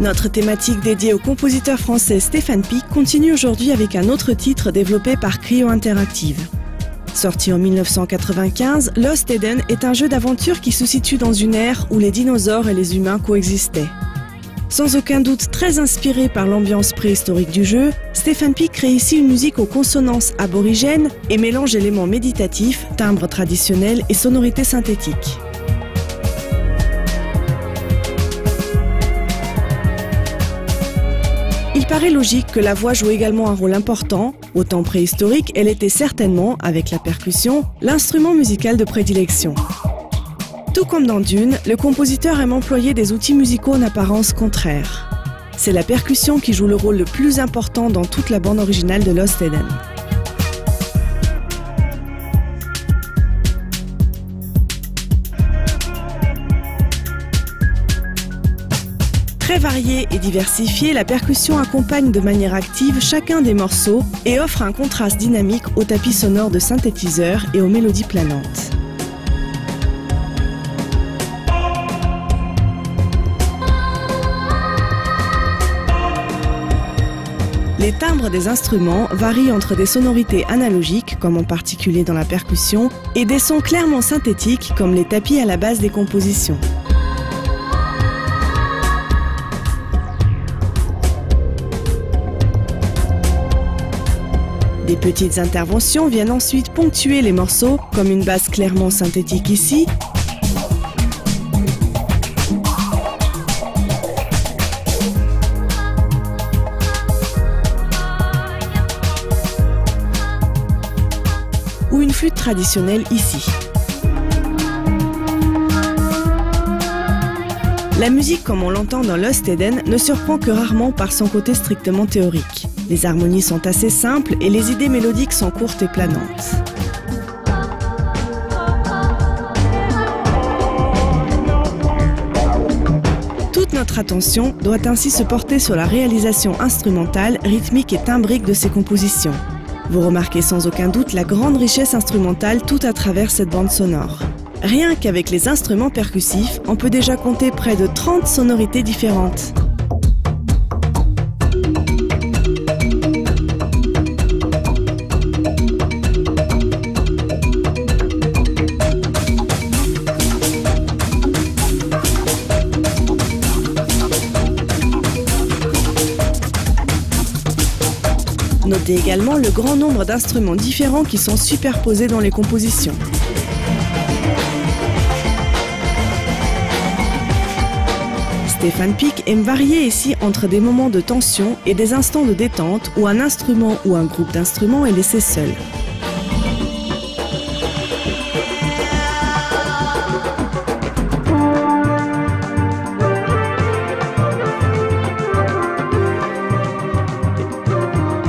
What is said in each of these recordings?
Notre thématique dédiée au compositeur français Stéphane Pic continue aujourd'hui avec un autre titre développé par Cryo Interactive. Sorti en 1995, Lost Eden est un jeu d'aventure qui se situe dans une ère où les dinosaures et les humains coexistaient. Sans aucun doute très inspiré par l'ambiance préhistorique du jeu, Stéphane Pic crée ici une musique aux consonances aborigènes et mélange éléments méditatifs, timbres traditionnels et sonorités synthétiques. Il paraît logique que la voix joue également un rôle important. Au temps préhistorique, elle était certainement, avec la percussion, l'instrument musical de prédilection. Tout comme dans Dune, le compositeur aime employer des outils musicaux en apparence contraires. C'est la percussion qui joue le rôle le plus important dans toute la bande originale de Lost Eden. Très variée et diversifiée, la percussion accompagne de manière active chacun des morceaux et offre un contraste dynamique au tapis sonore de synthétiseurs et aux mélodies planantes. Les timbres des instruments varient entre des sonorités analogiques, comme en particulier dans la percussion, et des sons clairement synthétiques, comme les tapis à la base des compositions. Des petites interventions viennent ensuite ponctuer les morceaux, comme une basse clairement synthétique ici, ou une flûte traditionnelle ici. La musique, comme on l'entend dans Lost Eden, ne surprend que rarement par son côté strictement théorique. Les harmonies sont assez simples et les idées mélodiques sont courtes et planantes. Toute notre attention doit ainsi se porter sur la réalisation instrumentale, rythmique et timbrique de ces compositions. Vous remarquez sans aucun doute la grande richesse instrumentale tout à travers cette bande sonore. Rien qu'avec les instruments percussifs, on peut déjà compter près de 30 sonorités différentes. Notez également le grand nombre d'instruments différents qui sont superposés dans les compositions. Stéphane Pic aime varier ici entre des moments de tension et des instants de détente où un instrument ou un groupe d'instruments est laissé seul.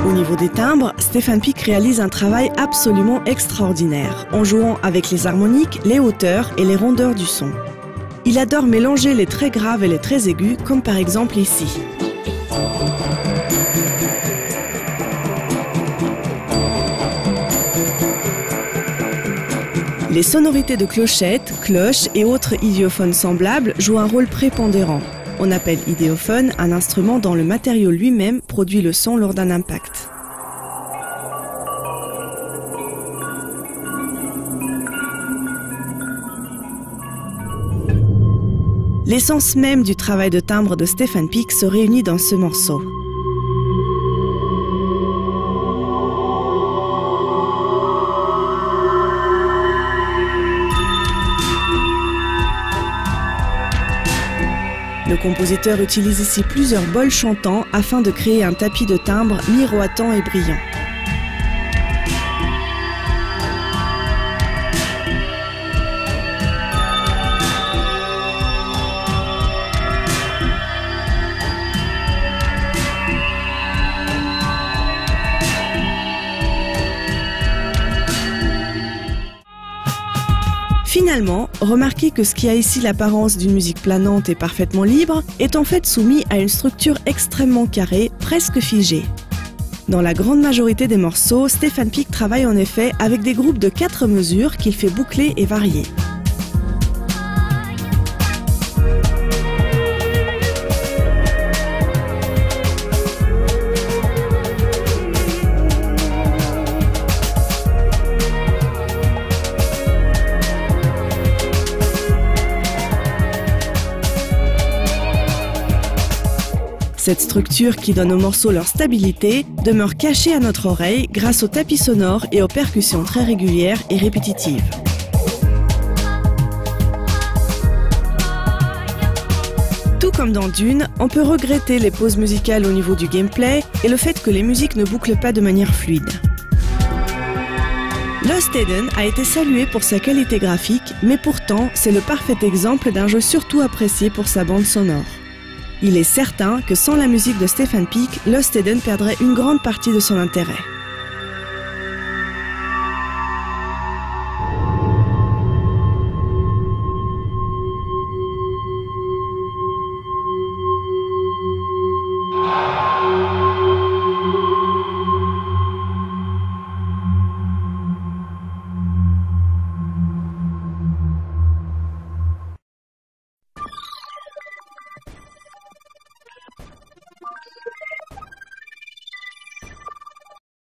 Au niveau des timbres, Stéphane Pic réalise un travail absolument extraordinaire, en jouant avec les harmoniques, les hauteurs et les rondeurs du son. Il adore mélanger les très graves et les très aigus, comme par exemple ici. Les sonorités de clochettes, cloches et autres idéophones semblables jouent un rôle prépondérant. On appelle idéophone un instrument dont le matériau lui-même produit le son lors d'un impact. L'essence même du travail de timbre de Stéphane Pic se réunit dans ce morceau. Le compositeur utilise ici plusieurs bols chantants afin de créer un tapis de timbre miroitant et brillant. Finalement, remarquez que ce qui a ici l'apparence d'une musique planante et parfaitement libre est en fait soumis à une structure extrêmement carrée, presque figée. Dans la grande majorité des morceaux, Stéphane Pic travaille en effet avec des groupes de 4 mesures qu'il fait boucler et varier. Cette structure qui donne aux morceaux leur stabilité demeure cachée à notre oreille grâce aux tapis sonores et aux percussions très régulières et répétitives. Tout comme dans Dune, on peut regretter les pauses musicales au niveau du gameplay et le fait que les musiques ne bouclent pas de manière fluide. Lost Eden a été salué pour sa qualité graphique, mais pourtant c'est le parfait exemple d'un jeu surtout apprécié pour sa bande sonore. Il est certain que sans la musique de Stephen Peek, Lost Eden perdrait une grande partie de son intérêt.